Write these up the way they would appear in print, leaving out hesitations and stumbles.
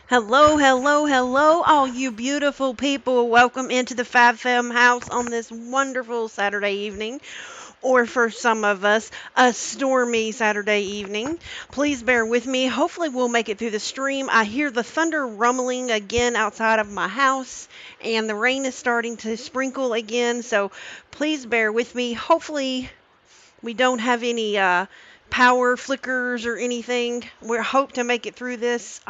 Hello, hello, hello, all you beautiful people. Welcome into the Five Fem house on this wonderful Saturday evening, or for some of us, a stormy Saturday evening. Please bear with me. Hopefully, we'll make it through the stream. I hear the thunder rumbling again outside of my house, and the rain is starting to sprinkle again. So please bear with me. Hopefully, we don't have any power flickers or anything. We hope to make it through this.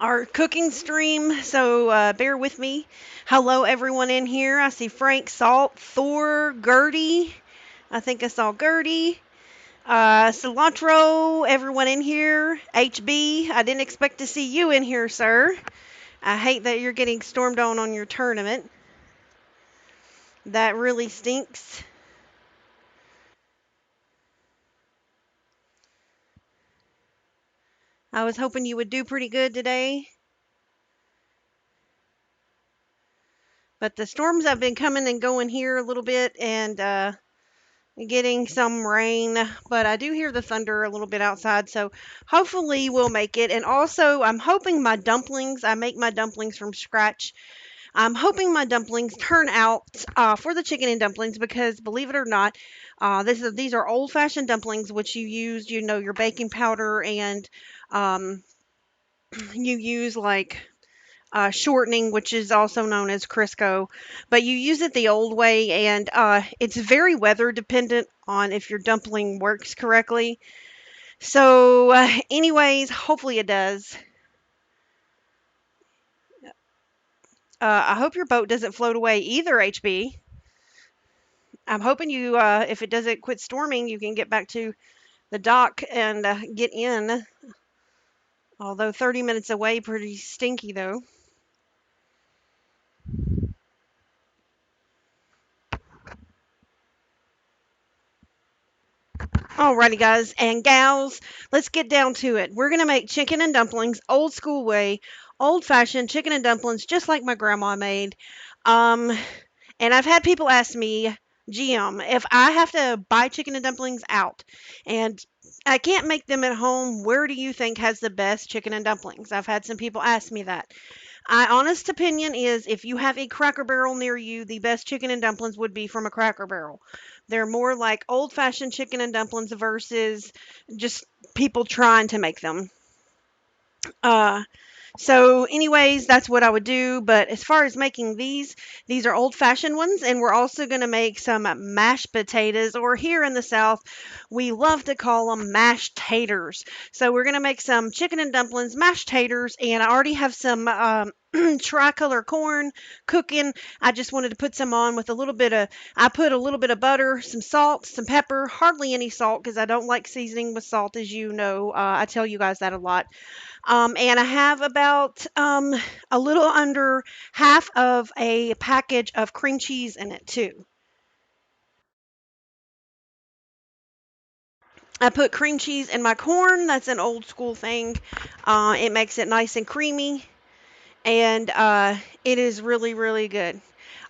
Our cooking stream, so bear with me. Hello, everyone in here. I see Frank, Salt, Thor, Gertie. I think I saw Gertie. Cilantro, everyone in here. HB, I didn't expect to see you in here, sir. I hate that you're getting stormed on your tournament. That really stinks. I was hoping you would do pretty good today, but the storms have been coming and going here a little bit, and getting some rain, but I do hear the thunder a little bit outside, so hopefully we'll make it. And also, I'm hoping my dumplings, I make my dumplings from scratch. I'm hoping my dumplings turn out for the chicken and dumplings because believe it or not, these are old-fashioned dumplings, which you use, your baking powder and um, you use like shortening, which is also known as Crisco, but you use it the old way, and it's very weather dependent on if your dumpling works correctly. So, anyways, hopefully it does. I hope your boat doesn't float away either, HB. I'm hoping if it doesn't quit storming, you can get back to the dock and get in. Although 30 minutes away, pretty stinky though. Alrighty, guys and gals, let's get down to it. We're gonna make chicken and dumplings, old school way, old fashioned chicken and dumplings, just like my grandma made. Um, and I've had people ask me, GM, if I have to buy chicken and dumplings out, and I can't make them at home, where do you think has the best chicken and dumplings? I've had some people ask me that. My honest opinion is if you have a Cracker Barrel near you, the best chicken and dumplings would be from a Cracker Barrel. They're more like old fashioned chicken and dumplings versus just people trying to make them. Uh, so, anyways, that's what I would do. But as far as making these are old fashioned ones, and we're also going to make some mashed potatoes, or here in the South, we love to call them mashed taters. So, we're going to make some chicken and dumplings, mashed taters, and I already have some. Tricolor corn cooking. I just wanted to put some on with a little bit of, I put a little bit of butter, some salt, some pepper, hardly any salt because I don't like seasoning with salt, as you know. I tell you guys that a lot. And I have about a little under half of a package of cream cheese in it too. I put cream cheese in my corn. That's an old school thing. It makes it nice and creamy, and it is really, really good.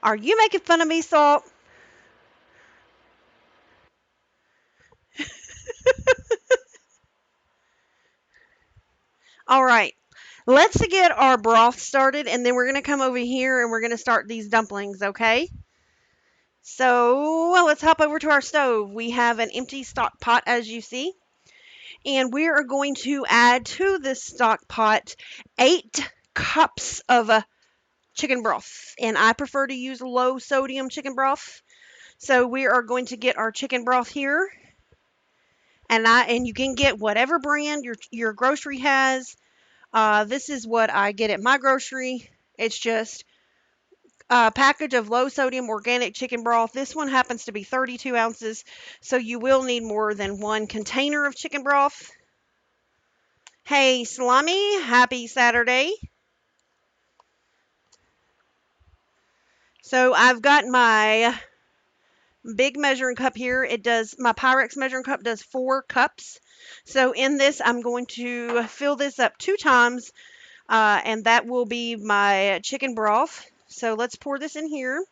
Are you making fun of me, Salt? All right. Let's get our broth started, and then we're going to come over here and we're going to start these dumplings, okay? So let's hop over to our stove. We have an empty stock pot, as you see. And we are going to add to this stock pot 8 cups of chicken broth. And I prefer to use low sodium chicken broth. So we are going to get our chicken broth here. And you can get whatever brand your grocery has. This is what I get at my grocery. It's just a package of low sodium organic chicken broth. This one happens to be 32 ounces, so you will need more than one container of chicken broth. Hey, Salami, happy Saturday. So I've got my big measuring cup here. My Pyrex measuring cup does 4 cups. So in this, I'm going to fill this up 2 times, and that will be my chicken broth. So let's pour this in here.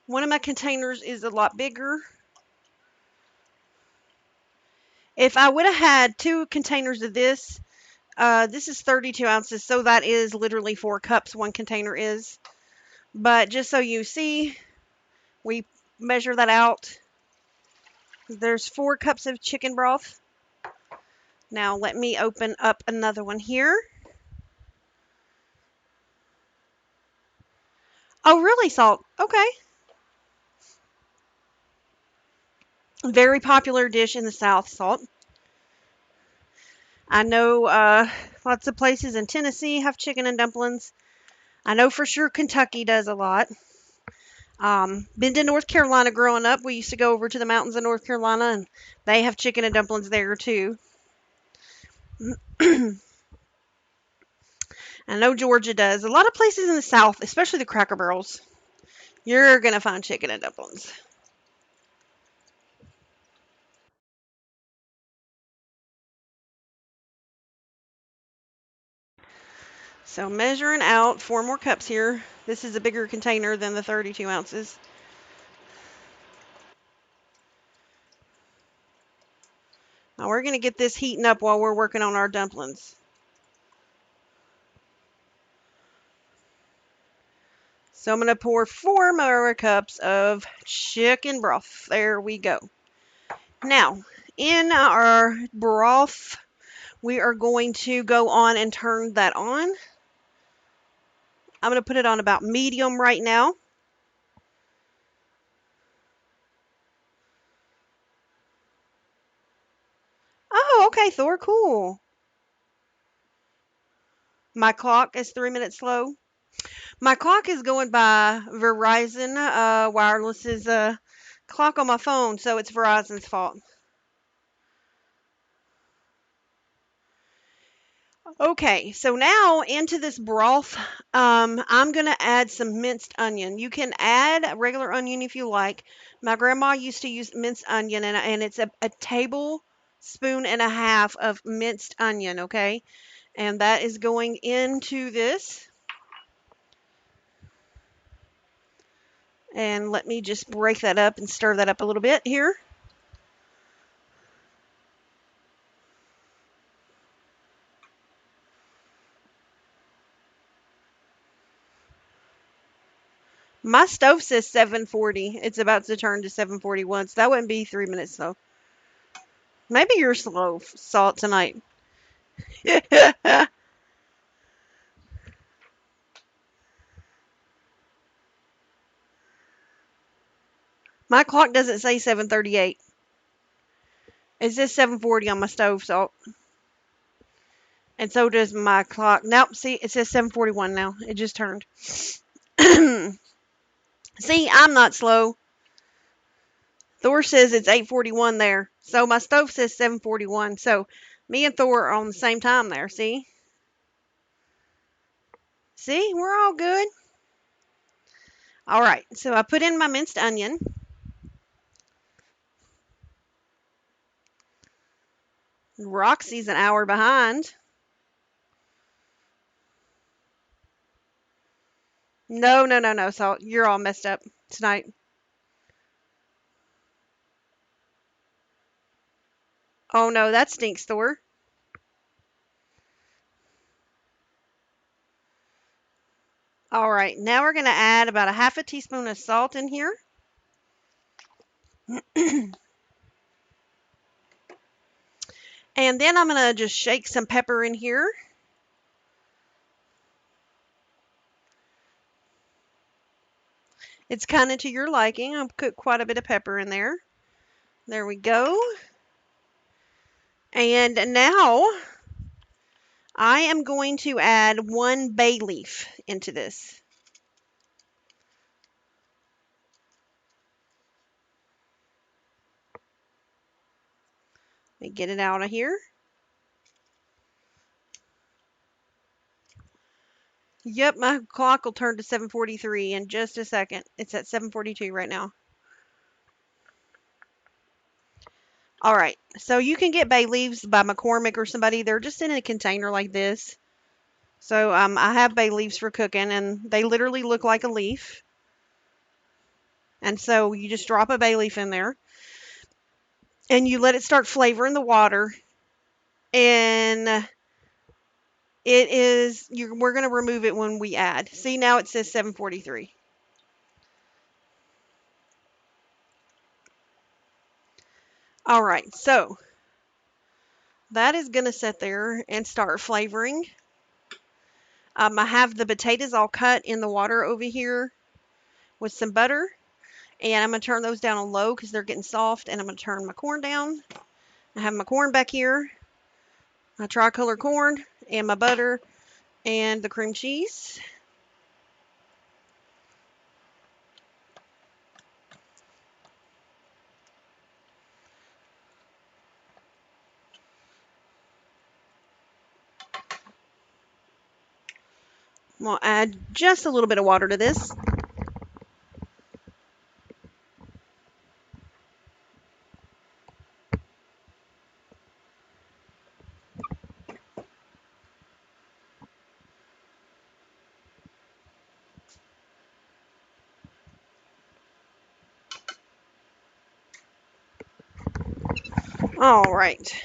One of my containers is a lot bigger. If I would have had 2 containers of this is 32 ounces, so that is literally 4 cups one container is. But just so you see, we measure that out. There's 4 cups of chicken broth. Now let me open up another one here. Oh, really, salt? Okay. Very popular dish in the South, salt. I know lots of places in Tennessee have chicken and dumplings. I know for sure Kentucky does a lot. Been to North Carolina growing up. We used to go over to the mountains of North Carolina, and they have chicken and dumplings there too. I know Georgia does. A lot of places in the South, especially the Cracker Barrels, you're going to find chicken and dumplings. So measuring out 4 more cups here. This is a bigger container than the 32 ounces. Now we're going to get this heating up while we're working on our dumplings. So I'm going to pour 4 more cups of chicken broth. There we go. Now, in our broth, we are going to go on and turn that on. I'm going to put it on about medium right now. Oh, okay, Thor, cool. My clock is 3 minutes slow. My clock is going by Verizon Wireless's clock on my phone, so it's Verizon's fault. Okay, so now into this broth, I'm going to add some minced onion. You can add a regular onion if you like. My grandma used to use minced onion, and it's a tablespoon and a half of minced onion, okay? And that is going into this. And let me just break that up and stir that up a little bit here. My stove says 740. It's about to turn to 741, so that wouldn't be 3 minutes slow. Maybe you're slow, Salt, tonight. My clock doesn't say 738. It says 740 on my stove, Salt. And so does my clock. Nope, see, it says 741 now. It just turned. See, I'm not slow. Thor says it's 8:41 there. So my stove says 7:41. So me and Thor are on the same time there. See? See? We're all good. All right. So I put in my minced onion. Roxy's an hour behind. No, no, no, no, Salt. You're all messed up tonight. Oh no, that stinks, Thor. All right. Now we're going to add about a half a teaspoon of salt in here. And then I'm going to just shake some pepper in here. It's kind of to your liking. I'll put quite a bit of pepper in there. There we go. And now I am going to add 1 bay leaf into this. Let me get it out of here. Yep, my clock will turn to 7:43 in just a second. It's at 7:42 right now. All right, so you can get bay leaves by McCormick or somebody. They're just in a container like this. So I have bay leaves for cooking, and they literally look like a leaf. And so you just drop a bay leaf in there. and you let it start flavoring the water. And we're going to remove it when we add. See, now it says 743. All right, so that is going to sit there and start flavoring. I have the potatoes all cut in the water over here with some butter, and I'm going to turn those down on low because they're getting soft, and I'm going to turn my corn down. I have my corn back here, my tricolor corn, and my butter, and the cream cheese. I'm going to add just a little bit of water to this. All right.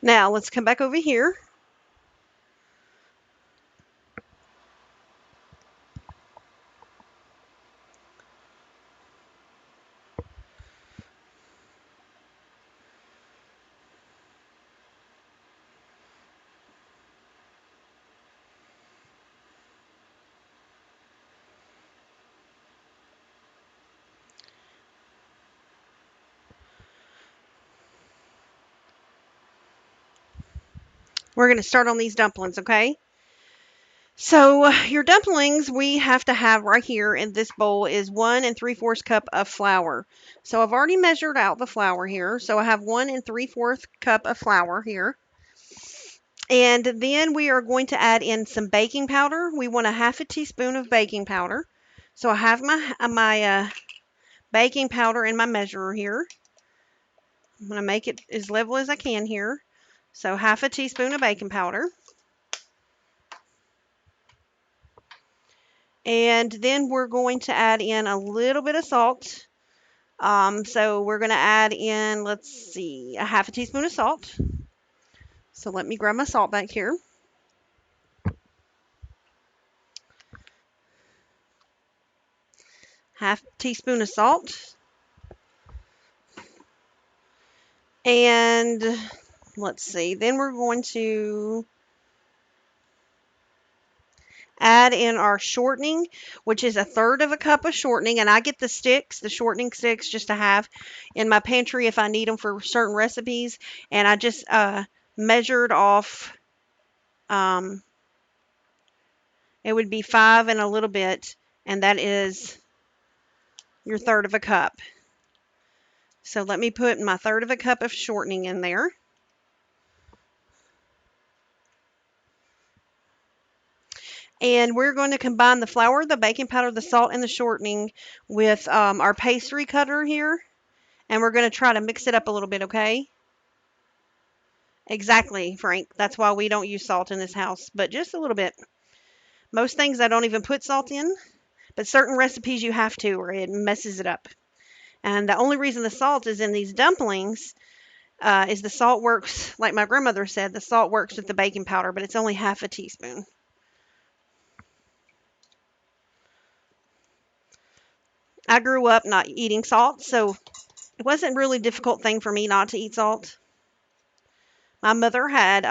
Now let's come back over here. We're going to start on these dumplings, okay? So your dumplings we have to have right here in this bowl is 1 3/4 cup of flour. So I've already measured out the flour here. So I have 1 3/4 cup of flour here. And then we are going to add in some baking powder. We want a 1/2 teaspoon of baking powder. So I have my baking powder in my measurer here. I'm going to make it as level as I can here. So 1/2 teaspoon of baking powder. And then we're going to add in a little bit of salt. So we're going to add in, let's see, a 1/2 teaspoon of salt. So let me grab my salt back here. 1/2 teaspoon of salt. And let's see, then we're going to add in our shortening, which is 1/3 cup of shortening. And I get the sticks, the shortening sticks, just to have in my pantry if I need them for certain recipes. And I just measured off, um, it would be 5 and a little bit, and that is your 1/3 cup. So let me put my 1/3 cup of shortening in there. And we're going to combine the flour, the baking powder, the salt, and the shortening with our pastry cutter here. And we're going to try to mix it up a little bit, okay? Exactly, Frank. That's why we don't use salt in this house, but just a little bit. Most things I don't even put salt in, but certain recipes you have to or it messes it up. And the only reason the salt is in these dumplings is the salt works, like my grandmother said, the salt works with the baking powder, but it's only 1/2 teaspoon. I grew up not eating salt, so it wasn't really a difficult thing for me not to eat salt. My mother had,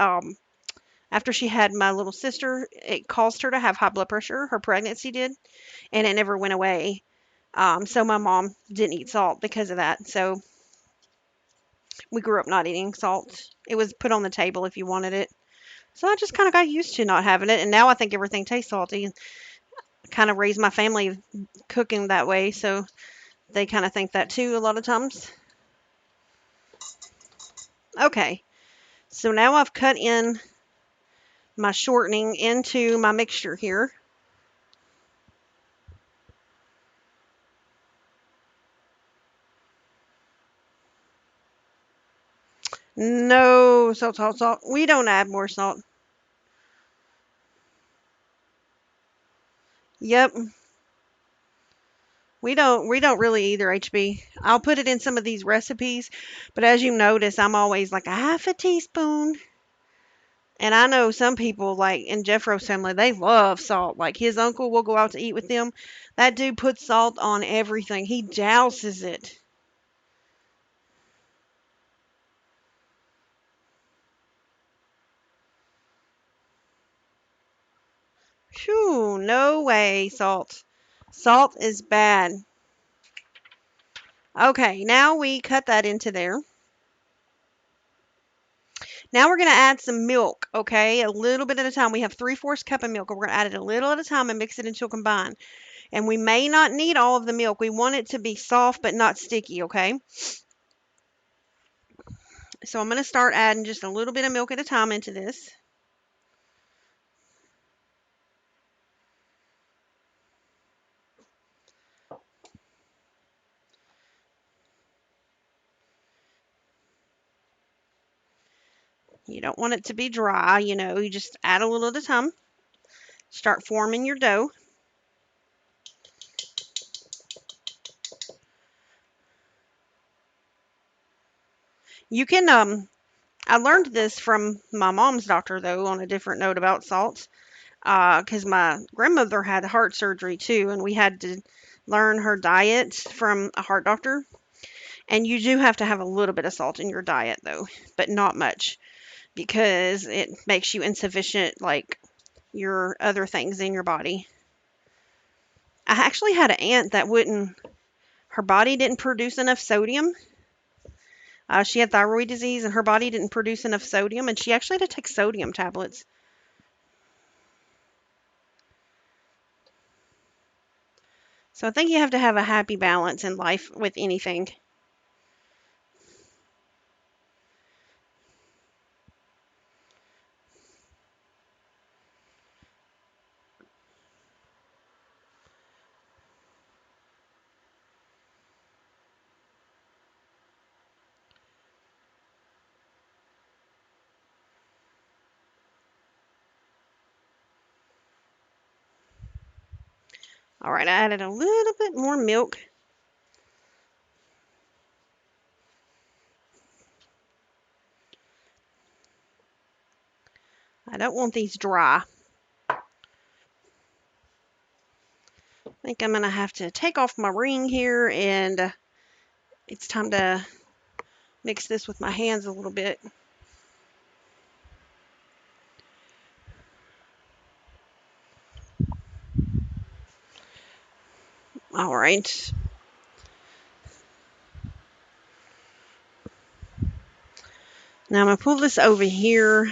after she had my little sister, it caused her to have high blood pressure. Her pregnancy did, and it never went away. So my mom didn't eat salt because of that. So we grew up not eating salt. It was put on the table if you wanted it. So I just kind of got used to not having it, and now I think everything tastes salty. And kind of raised my family cooking that way, so they kind of think that too a lot of times. Okay, so now I've cut in my shortening into my mixture here. No salt, salt, salt. We don't add more salt. Yep. We don't really either, HB. I'll put it in some of these recipes, but as you notice, I'm always like a half a teaspoon. And I know some people like in Jeffro's family, they love salt. Like his uncle will go out to eat with them. That dude puts salt on everything. He douses it. Phew, no way, salt. Salt is bad. Okay, now we cut that into there. Now we're going to add some milk, okay? A little bit at a time. We have 3/4 cup of milk, and we're going to add it a little at a time and mix it until combined. And we may not need all of the milk. We want it to be soft but not sticky, okay? So I'm going to start adding just a little bit of milk at a time into this. You don't want it to be dry, you just add a little at a time. Start forming your dough. You can I learned this from my mom's doctor though on a different note about salts. Because my grandmother had heart surgery too, and we had to learn her diet from a heart doctor. And you do have to have a little bit of salt in your diet though, but not much because it makes you insufficient like your other things in your body. I actually had an aunt that wouldn't, her body didn't produce enough sodium. She had thyroid disease and her body didn't produce enough sodium, and she actually had to take sodium tablets. So I think you have to have a happy balance in life with anything. All right, I added a little bit more milk. I don't want these dry. I think I'm going to have to take off my ring here, and it's time to mix this with my hands a little bit. All right. Now I'm going to pull this over here.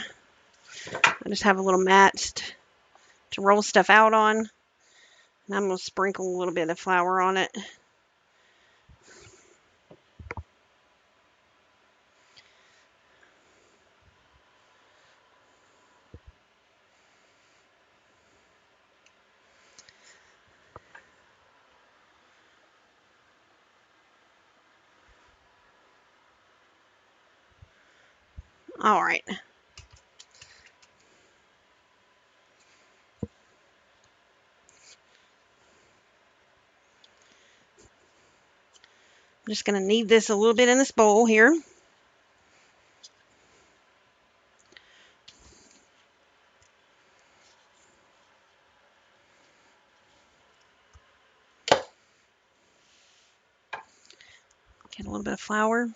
I just have a little mat to roll stuff out on. And I'm going to sprinkle a little bit of flour on it. All right. I'm just going to knead this a little bit in this bowl here. Get a little bit of flour.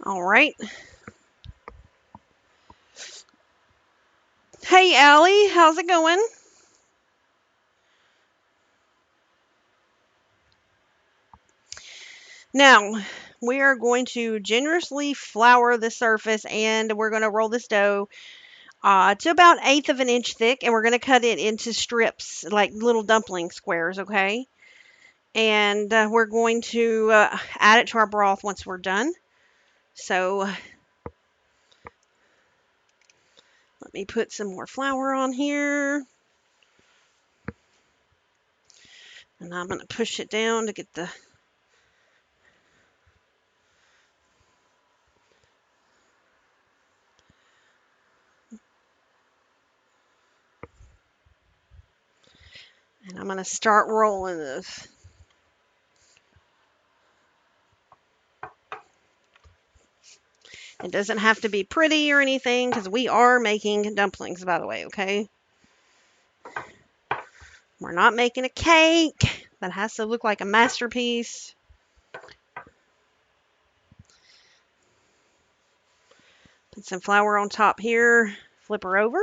All right. Hey, Allie, how's it going? Now, we are going to generously flour the surface and we're going to roll this dough to about 1/8 of an inch thick, and we're going to cut it into strips, like little dumpling squares, okay? And we're going to add it to our broth once we're done. So let me put some more flour on here. And I'm going to push it down to get the... And I'm going to start rolling this. It doesn't have to be pretty or anything because we are making dumplings, by the way, okay? We're not making a cake that has to look like a masterpiece. Put some flour on top here. Flip her over.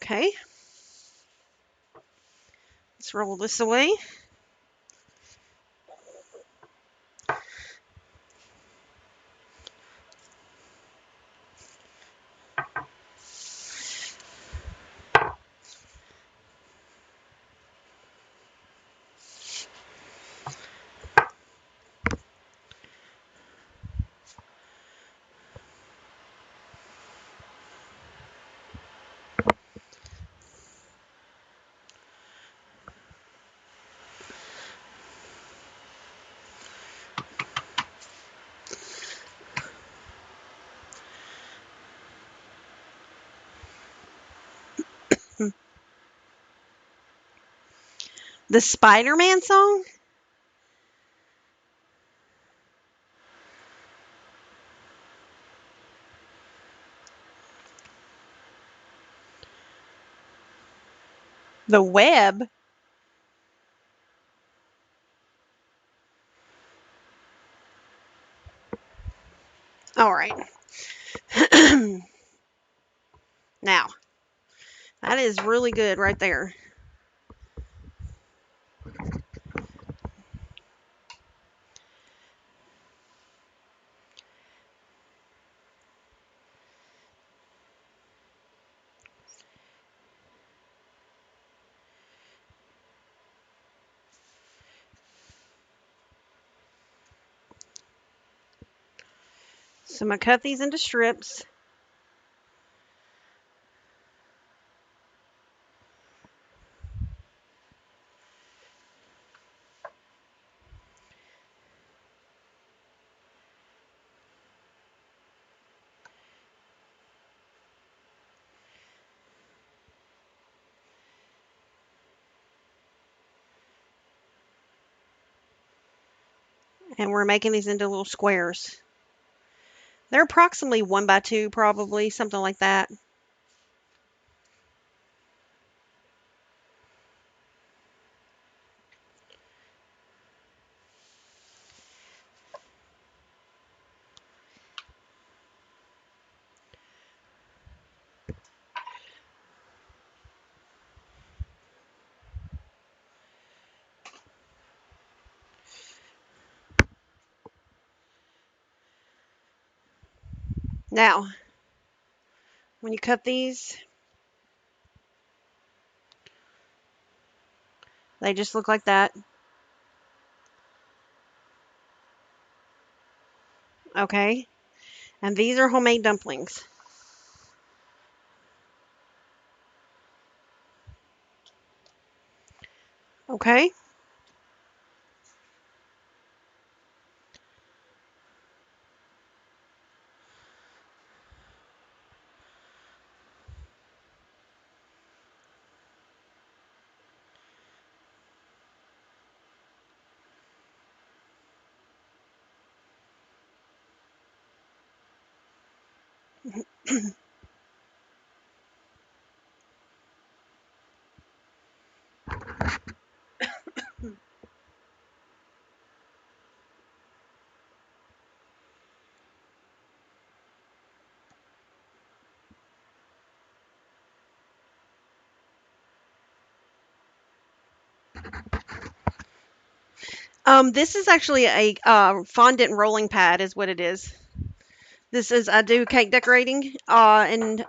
Okay. Let's roll this away. The Spider-Man song? The web? All right. Now, that is really good right there. So I'm going to cut these into strips. And we're making these into little squares. They're approximately 1 by 2, probably, something like that. Now, when you cut these, they just look like that. Okay. And these are homemade dumplings. Okay. This is actually a fondant rolling pad, is what it is. This is I do cake decorating, and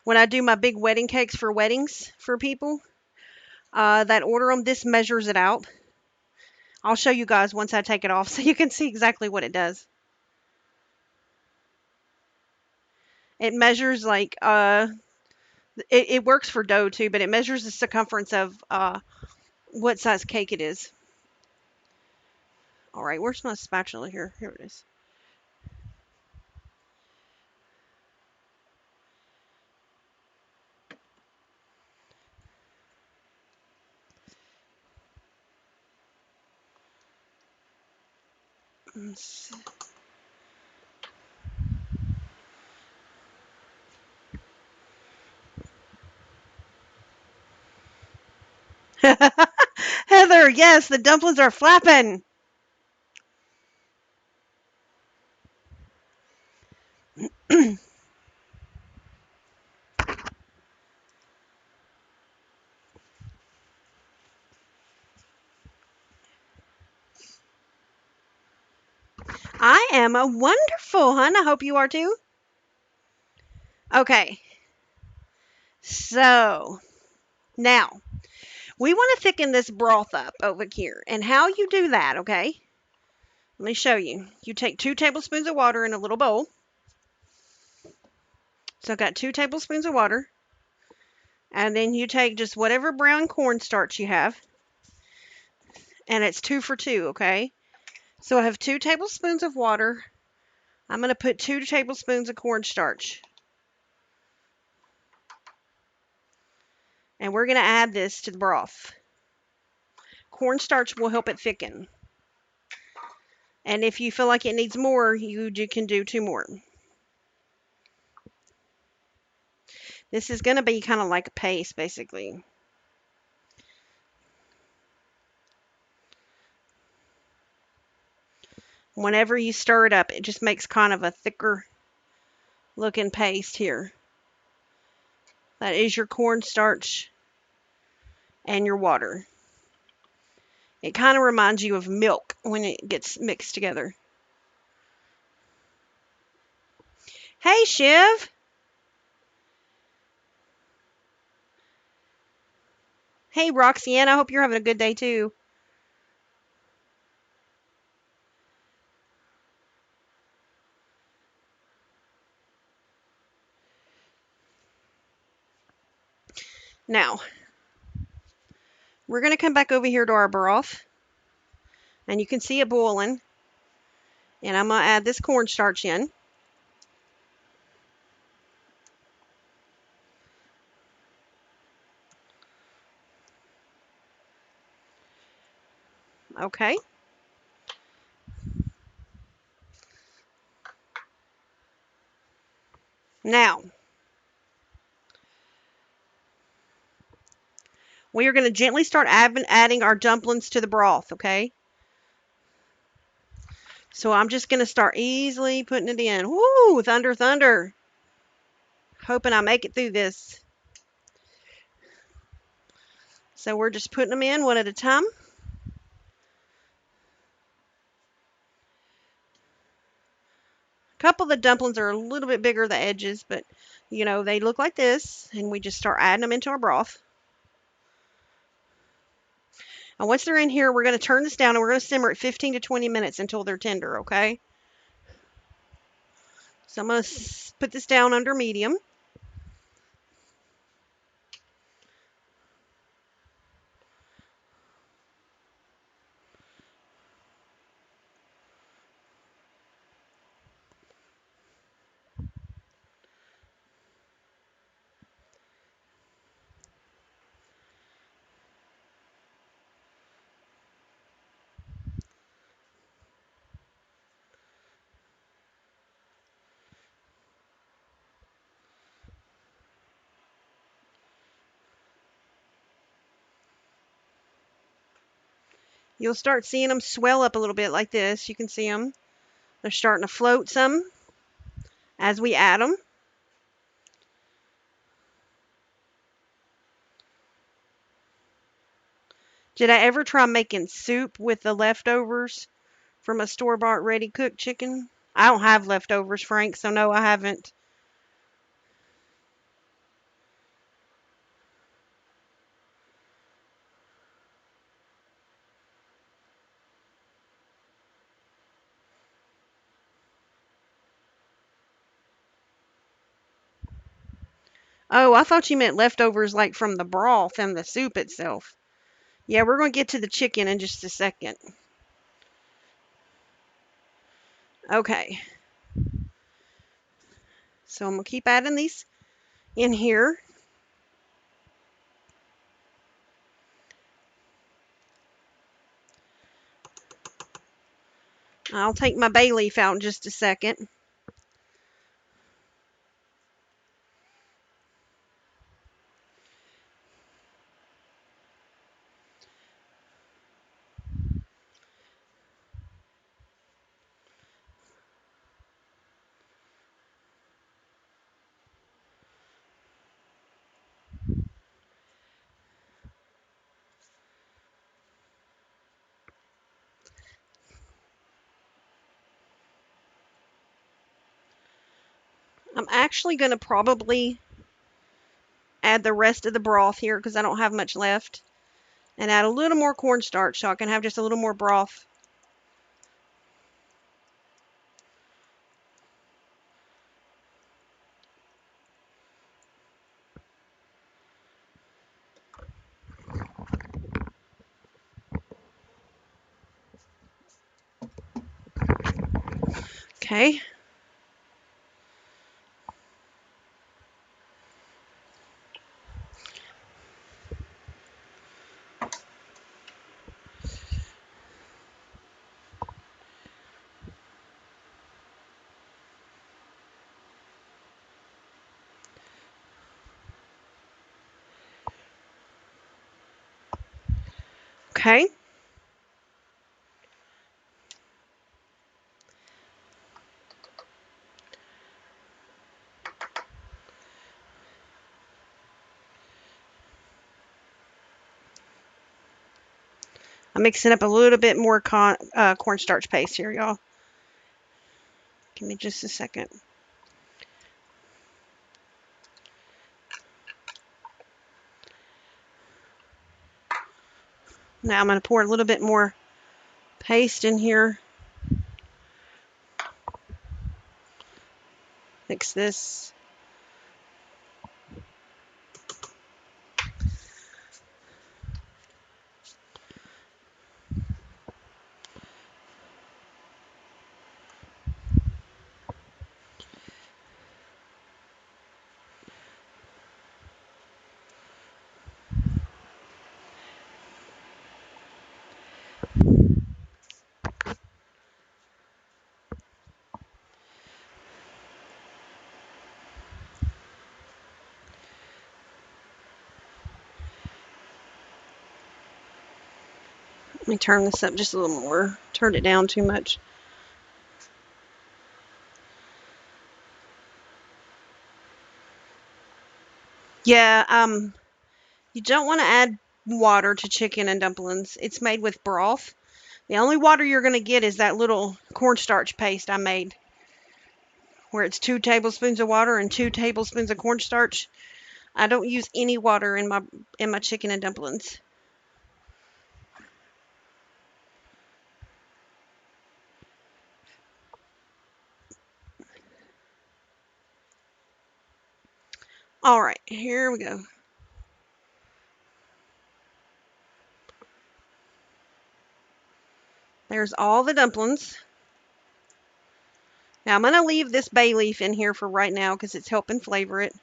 When I do my big wedding cakes for weddings for people that order them, this measures it out. I'll show you guys once I take it off so you can see exactly what it does. It measures like it works for dough too, but it measures the circumference of what size cake it is. All right, where's my spatula here? Here it is. Heather, yes, the dumplings are flapping. I am a wonderful, hon. I hope you are too. Okay, so now we want to thicken this broth up over here. And how you do that, okay? Let me show you. You take 2 tablespoons of water in a little bowl. So I've got 2 tablespoons of water. And then you take just whatever brown cornstarch you have. And it's 2 for 2, okay? So I have 2 tablespoons of water. I'm going to put 2 tablespoons of cornstarch. And we're going to add this to the broth. Cornstarch will help it thicken. And if you feel like it needs more, you can do 2 more. This is going to be kind of like a paste, basically. Whenever you stir it up, it just makes kind of a thicker looking paste here. That is your cornstarch and your water. It kind of reminds you of milk when it gets mixed together. Hey, Shiv. Hey, Roxanne. I hope you're having a good day, too. Now, we're going to come back over here to our broth. And you can see it boiling. And I'm going to add this cornstarch in. Okay. Now, we are going to gently start adding our dumplings to the broth, okay? So I'm just going to start easily putting it in. Woo, thunder, thunder. Hoping I make it through this. So we're just putting them in one at a time. A couple of the dumplings are a little bit bigger, the edges, but you know, they look like this. And we just start adding them into our broth. And once they're in here, we're going to turn this down and we're going to simmer it 15 to 20 minutes until they're tender, okay? So I'm going to put this down under medium. You'll start seeing them swell up a little bit like this. You can see them. They're starting to float some as we add them. Did I ever try making soup with the leftovers from a store-bought ready-cooked chicken? I don't have leftovers, Frank, so no, I haven't. Oh, I thought you meant leftovers like from the broth and the soup itself. Yeah, we're going to get to the chicken in just a second. Okay, so I'm going to keep adding these in here. I'll take my bay leaf out in just a second. I'm actually going to probably add the rest of the broth here because I don't have much left. And add a little more cornstarch so I can have just a little more broth. Okay. Okay. I'm mixing up a little bit more cornstarch paste here, y'all. Give me just a second. Now I'm going to pour a little bit more paste in here. Mix this. Let me turn this up just a little more. Turned it down too much. Yeah, you don't want to add water to chicken and dumplings. It's made with broth. The only water you're going to get is that little cornstarch paste I made, where it's 2 tablespoons of water and 2 tablespoons of cornstarch. I don't use any water in my chicken and dumplings. All right, here we go. There's all the dumplings. Now I'm going to leave this bay leaf in here for right now because it's helping flavor it.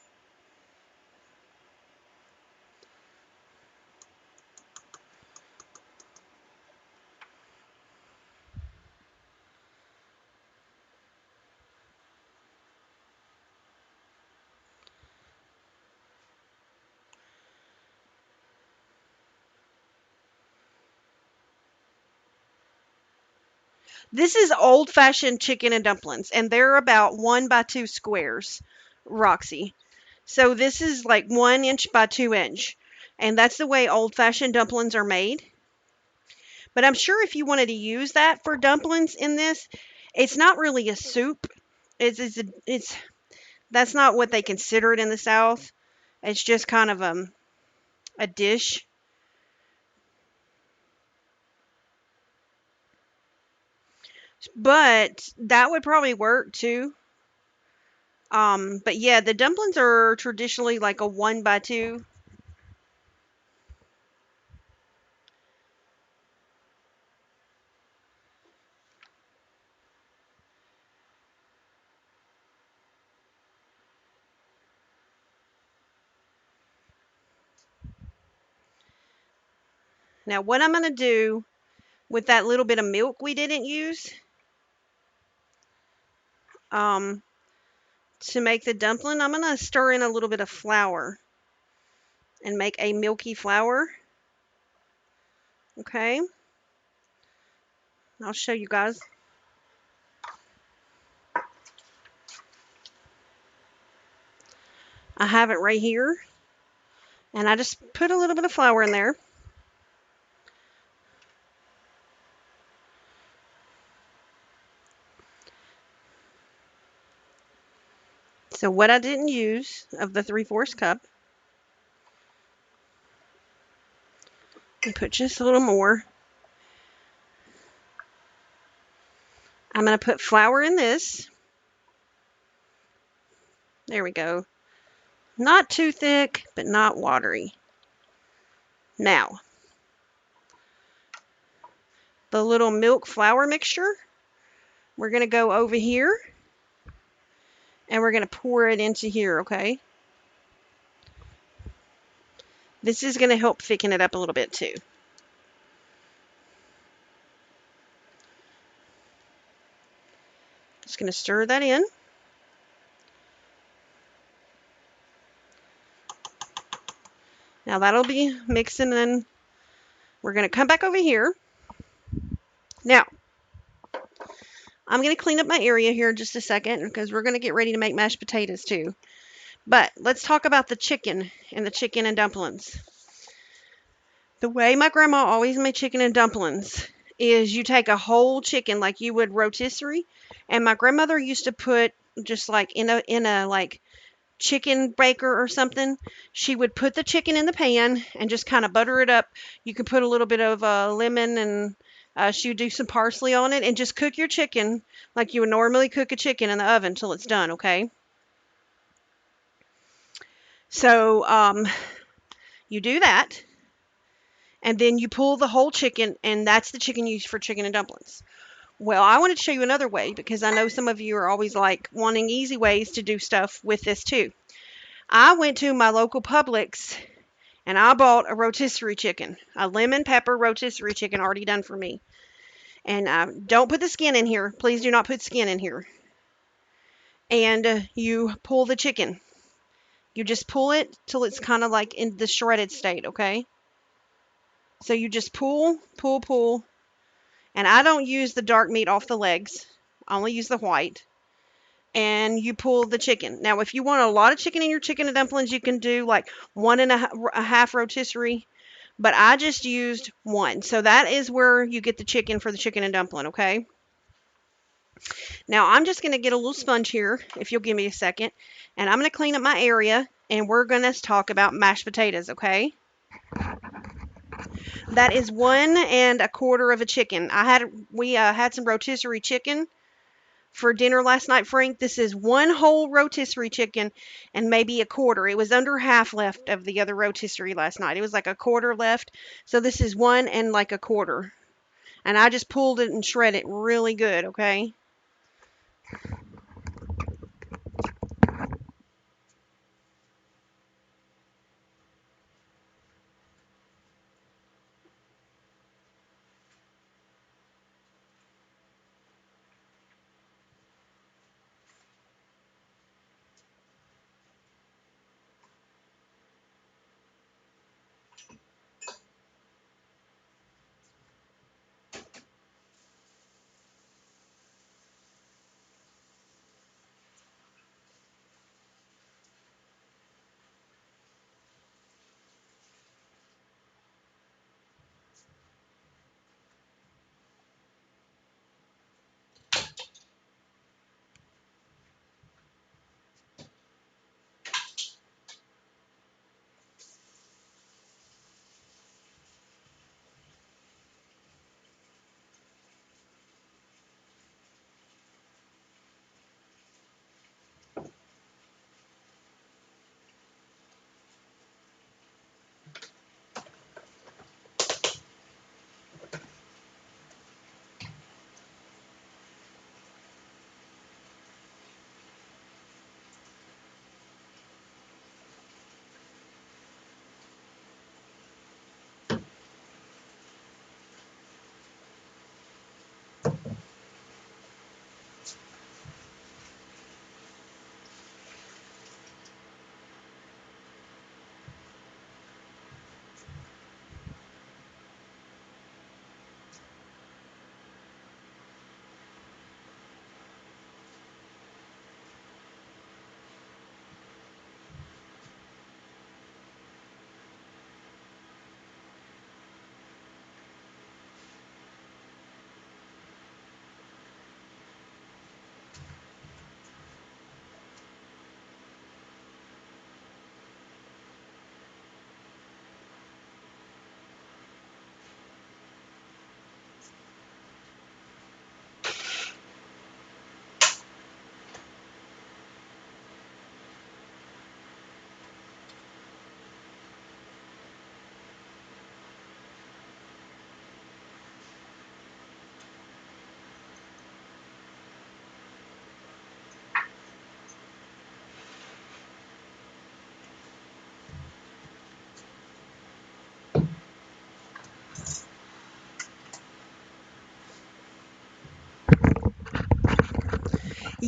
This is old-fashioned chicken and dumplings, and they're about 1 by 2 squares, Roxy. So this is like 1 inch by 2 inch, and that's the way old-fashioned dumplings are made. But I'm sure if you wanted to use that for dumplings in this, it's not really a soup. It's that's not what they consider it in the South. It's just kind of a dish. But that would probably work too. But yeah, the dumplings are traditionally like a 1 by 2. Now, what I'm going to do with that little bit of milk we didn't use, um, to make the dumpling, I'm going to stir in a little bit of flour and make a milky flour. Okay, I'll show you guys. I have it right here, and I just put a little bit of flour in there. So what I didn't use of the 3/4 cup, I put just a little more. I'm going to put flour in this. There we go. Not too thick, but not watery. Now, the little milk flour mixture, we're going to go over here and we're going to pour it into here, okay? This is going to help thicken it up a little bit too. Just going to stir that in. Now that'll be mixing, and we're going to come back over here. Now, I'm going to clean up my area here in just a second because we're going to get ready to make mashed potatoes too. But let's talk about the chicken and the chicken and dumplings. The way my grandma always made chicken and dumplings is you take a whole chicken like you would rotisserie, and my grandmother used to put just like in a like chicken baker or something. She would put the chicken in the pan and just kind of butter it up. You could put a little bit of lemon, and she would do some parsley on it, and just cook your chicken like you would normally cook a chicken in the oven till it's done, okay? So you do that, and then you pull the whole chicken, and that's the chicken used for chicken and dumplings. Well, I wanted to show you another way because I know some of you are always like wanting easy ways to do stuff with this too. I went to my local Publix and I bought a rotisserie chicken, a lemon pepper rotisserie chicken already done for me. And don't put the skin in here. Please do not put skin in here. And you pull the chicken. You just pull it till it's kind of like in the shredded state, okay? So you just pull, pull, pull. And I don't use the dark meat off the legs. I only use the white. And you pull the chicken. Now, if you want a lot of chicken in your chicken and dumplings, you can do like 1.5 rotisserie. But I just used 1. So that is where you get the chicken for the chicken and dumpling, okay? Now, I'm just going to get a little sponge here, if you'll give me a second. And I'm going to clean up my area, and we're going to talk about mashed potatoes, okay? That is 1 1/4 of a chicken. We had some rotisserie chicken for dinner last night, Frank. This is 1 whole rotisserie chicken and maybe a quarter. It was under half left of the other rotisserie last night. It was like a quarter left. So this is 1 and like a quarter. And I just pulled it and shredded it really good, okay?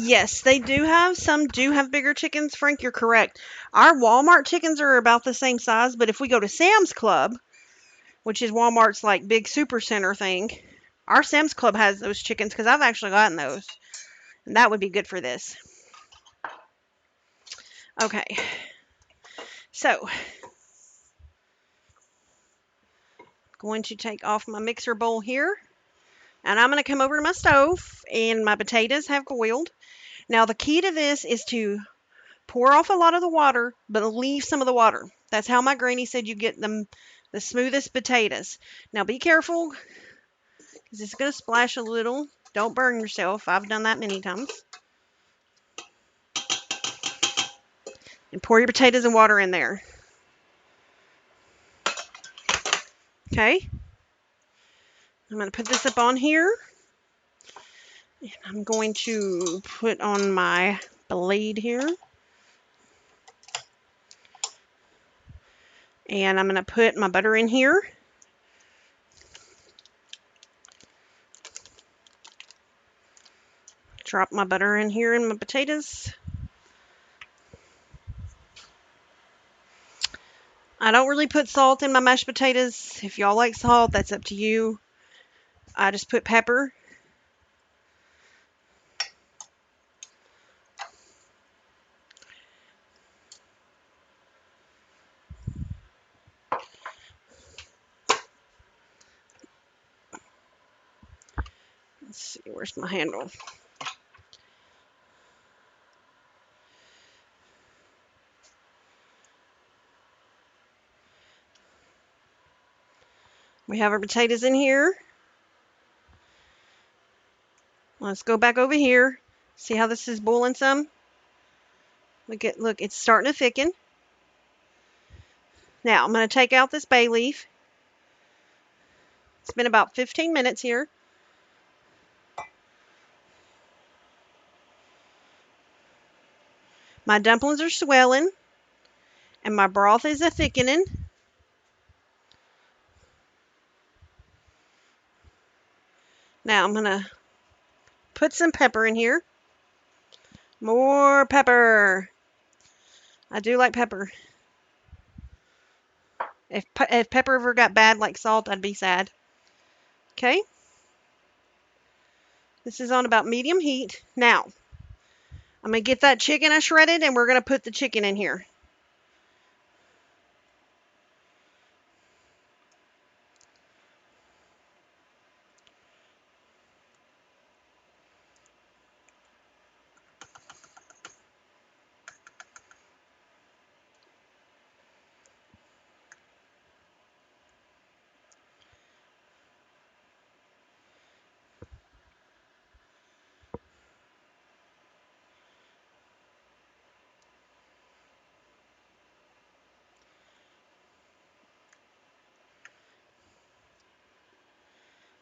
Yes, they do have some do have bigger chickens. Frank, you're correct. Our Walmart chickens are about the same size, but if we go to Sam's Club, which is Walmart's like big super center thing, our Sam's Club has those chickens because I've actually gotten those. And that would be good for this. Okay, so going to take off my mixer bowl here. And I'm going to come over to my stove, and my potatoes have boiled. Now, the key to this is to pour off a lot of the water, but leave some of the water. That's how my granny said you get them the smoothest potatoes. Now, be careful because it's going to splash a little. Don't burn yourself. I've done that many times. And pour your potatoes and water in there. Okay. I'm going to put this up on here. And I'm going to put on my blade here. And I'm going to put my butter in here. Drop my butter in here in my potatoes. I don't really put salt in my mashed potatoes. If y'all like salt, that's up to you. I just put pepper. Let's see, where's my handle? We have our potatoes in here. Let's go back over here. See how this is boiling some? Look, it's starting to thicken. Now, I'm going to take out this bay leaf. It's been about 15 minutes here. My dumplings are swelling, and my broth is a thickening. Now, I'm going to put some pepper in here. More pepper. I do like pepper. If pepper ever got bad like salt, I'd be sad. Okay. This is on about medium heat. Now, I'm going to get that chicken I shredded, and we're going to put the chicken in here.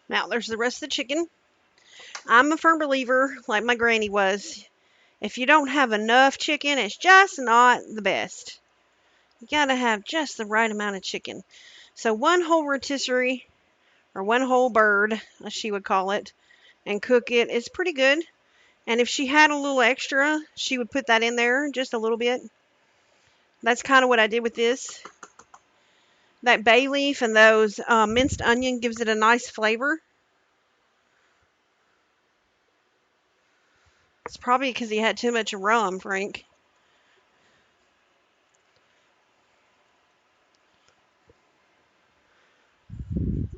Now, there's the rest of the chicken. I'm a firm believer, like my granny was, if you don't have enough chicken, it's just not the best. You gotta have just the right amount of chicken. So one whole rotisserie, or one whole bird, as she would call it, and cook it is pretty good. And if she had a little extra, she would put that in there, just a little bit. That's kind of what I did with this. That bay leaf and those minced onion gives it a nice flavor. It's probably because he had too much rum, Frank.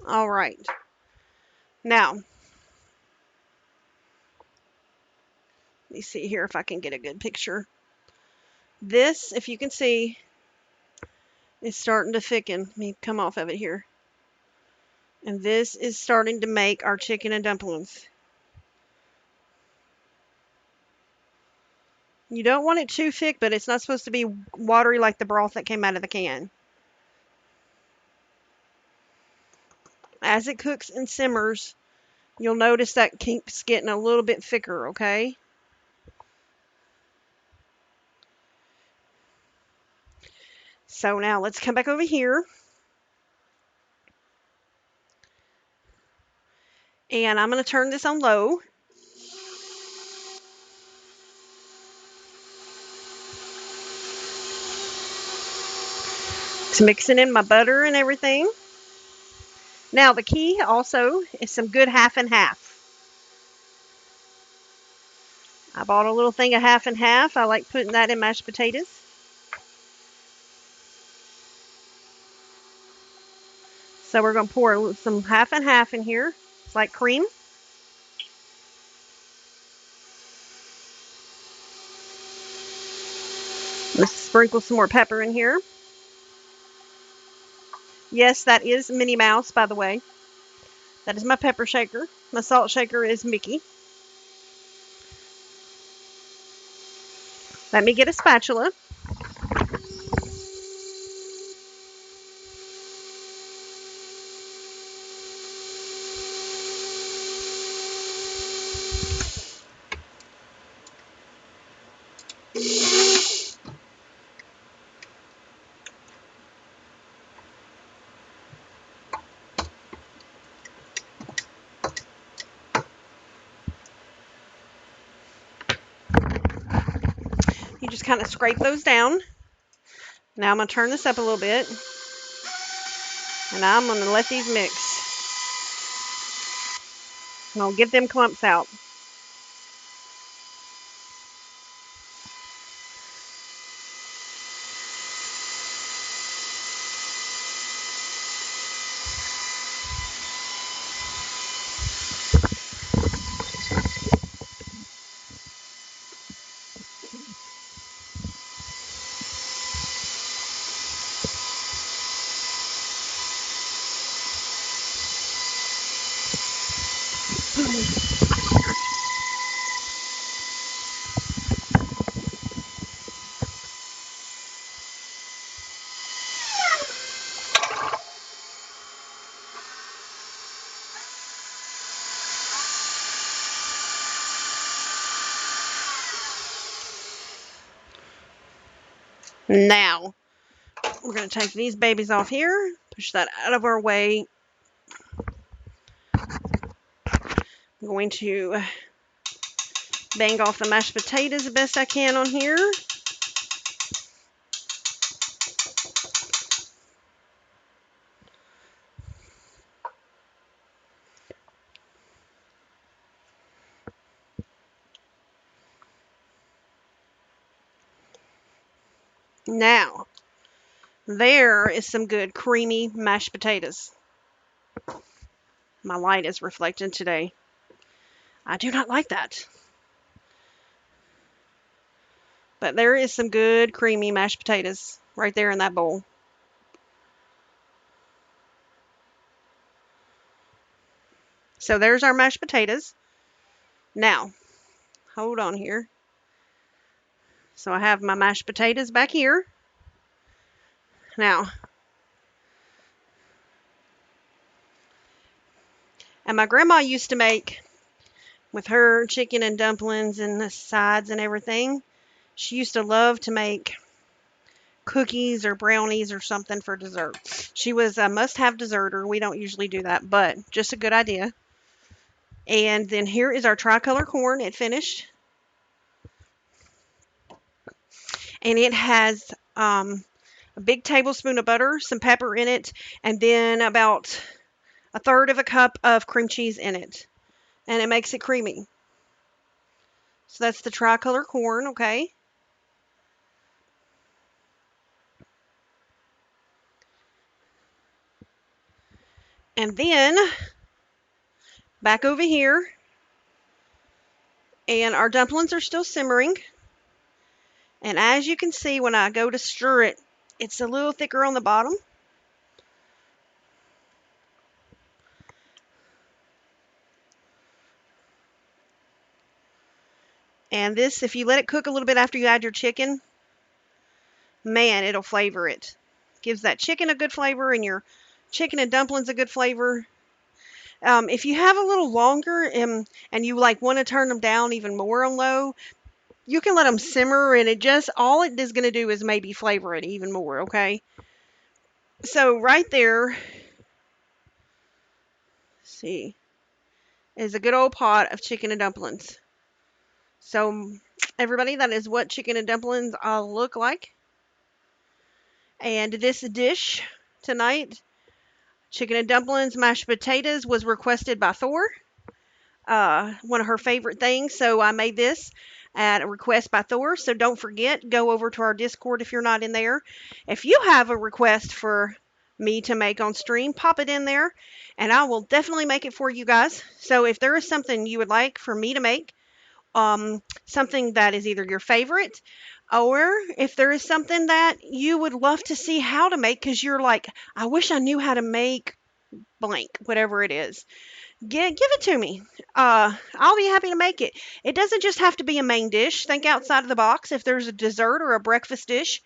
All right. Now, let me see here if I can get a good picture. This, if you can see, is starting to thicken. Let me come off of it here. And this is starting to make our chicken and dumplings. You don't want it too thick, but it's not supposed to be watery like the broth that came out of the can. As it cooks and simmers, you'll notice that keeps getting a little bit thicker, okay? So now let's come back over here. And I'm going to turn this on low. Just mixing in my butter and everything. Now, the key also is some good half and half. I bought a little thing of half and half. I like putting that in mashed potatoes. So we're going to pour some half and half in here. It's like cream. Let's sprinkle some more pepper in here. Yes, that is Minnie Mouse, by the way. That is my pepper shaker. My salt shaker is Mickey. Let me get a spatula. You just kind of scrape those down. Now I'm going to turn this up a little bit. And I'm going to let these mix. And I'll get them clumps out. Now, we're going to take these babies off here. Push that out of our way. I'm going to bang off the mashed potatoes the best I can on here. Now, there is some good creamy mashed potatoes. My light is reflecting today. I do not like that. But there is some good creamy mashed potatoes right there in that bowl. So there's our mashed potatoes. Now, hold on here. So I have my mashed potatoes back here. Now, and my grandma used to make, with her chicken and dumplings and the sides and everything, she used to love to make cookies or brownies or something for dessert. She was a must-have desserter. We don't usually do that, but just a good idea. And then here is our tricolor corn. It finished. And it has a big tablespoon of butter, some pepper in it, and then about a third of a cup of cream cheese in it. And it makes it creamy. So that's the tricolor corn, okay? And then back over here, and our dumplings are still simmering. And as you can see, when I go to stir it, it's a little thicker on the bottom. And this, if you let it cook a little bit after you add your chicken, man, it'll flavor it. Gives that chicken a good flavor and your chicken and dumplings a good flavor. If you have a little longer and you like want to turn them down even more on low, you can let them simmer, and all it is going to do is maybe flavor it even more, okay? So right there, see, is a good old pot of chicken and dumplings. So everybody, that is what chicken and dumplings look like. And this dish tonight, chicken and dumplings, mashed potatoes, was requested by Thor, one of her favorite things. So I made this at a request by Thor. So don't forget, go over to our Discord if you're not in there. If you have a request for me to make on stream, pop it in there and I will definitely make it for you guys. So if there is something you would like for me to make, something that is either your favorite, or if there is something that you would love to see how to make because you're like, I wish I knew how to make blank, whatever it is, give it to me. I'll be happy to make it. It doesn't just have to be a main dish. Think outside of the box. If there's a dessert or a breakfast dish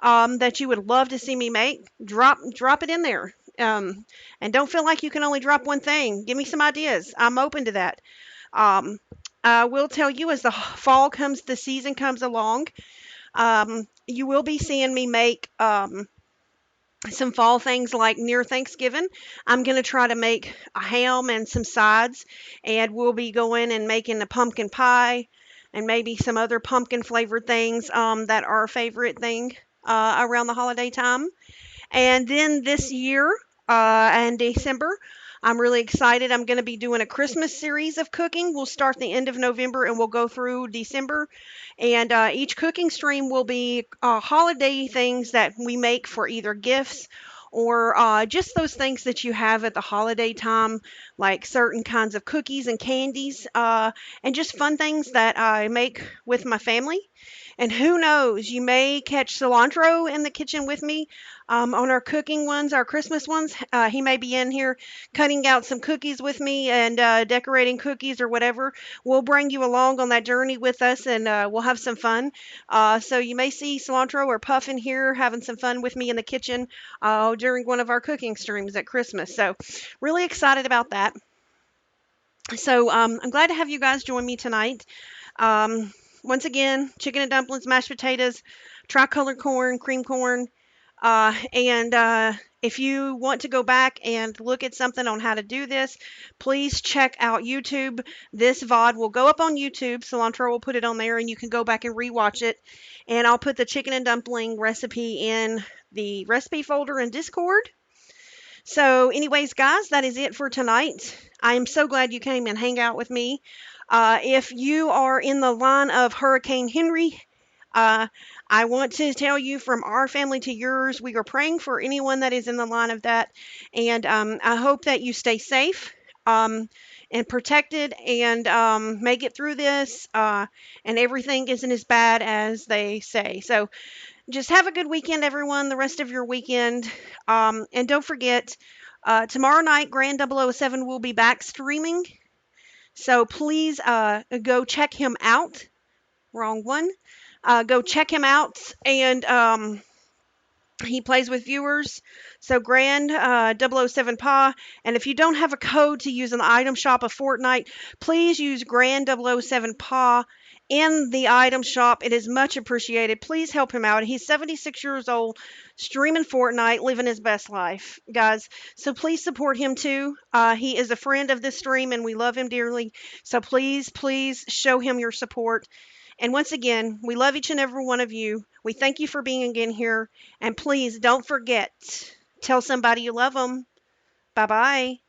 that you would love to see me make, drop it in there. And don't feel like you can only drop one thing. Give me some ideas. I'm open to that. Um, I will tell you as the fall comes, the season comes along, you will be seeing me make some fall things like near Thanksgiving. I'm going to try to make a ham and some sides, and we'll be going and making a pumpkin pie and maybe some other pumpkin flavored things that are a favorite thing around the holiday time. And then this year, in December, I'm really excited. I'm going to be doing a Christmas series of cooking. We'll start the end of November and we'll go through December. And each cooking stream will be holiday things that we make for either gifts or just those things that you have at the holiday time, like certain kinds of cookies and candies, and just fun things that I make with my family. And who knows, you may catch cilantro in the kitchen with me on our cooking ones, our Christmas ones. He may be in here cutting out some cookies with me and decorating cookies or whatever. We'll bring you along on that journey with us and we'll have some fun. So you may see cilantro or Puff in here having some fun with me in the kitchen during one of our cooking streams at Christmas. So really excited about that. So I'm glad to have you guys join me tonight. Um, Once again, chicken and dumplings, mashed potatoes, tricolor corn, cream corn. And if you want to go back and look at something on how to do this, please check out YouTube. This VOD will go up on YouTube. Cilantro will put it on there and you can go back and rewatch it. And I'll put the chicken and dumpling recipe in the recipe folder in Discord. So, anyways, guys, that is it for tonight. I am so glad you came and hang out with me. If you are in the line of Hurricane Henry, uh, I want to tell you from our family to yours, we are praying for anyone that is in the line of that. And I hope that you stay safe and protected and make it through this and everything isn't as bad as they say. So, just have a good weekend, everyone, the rest of your weekend. And don't forget, tomorrow night, Grand 007 will be back streaming. So please go check him out. Wrong one. Go check him out. And he plays with viewers. So Grand 007 Pa. And if you don't have a code to use in the item shop of Fortnite, please use Grand 007 Pa in the item shop. It is much appreciated. Please help him out. He's 76 years old, streaming Fortnite, living his best life, guys. So please support him too. He is a friend of this stream and we love him dearly. So please, please show him your support. And once again, we love each and every one of you. We thank you for being again here. And please don't forget, tell somebody you love them. Bye bye.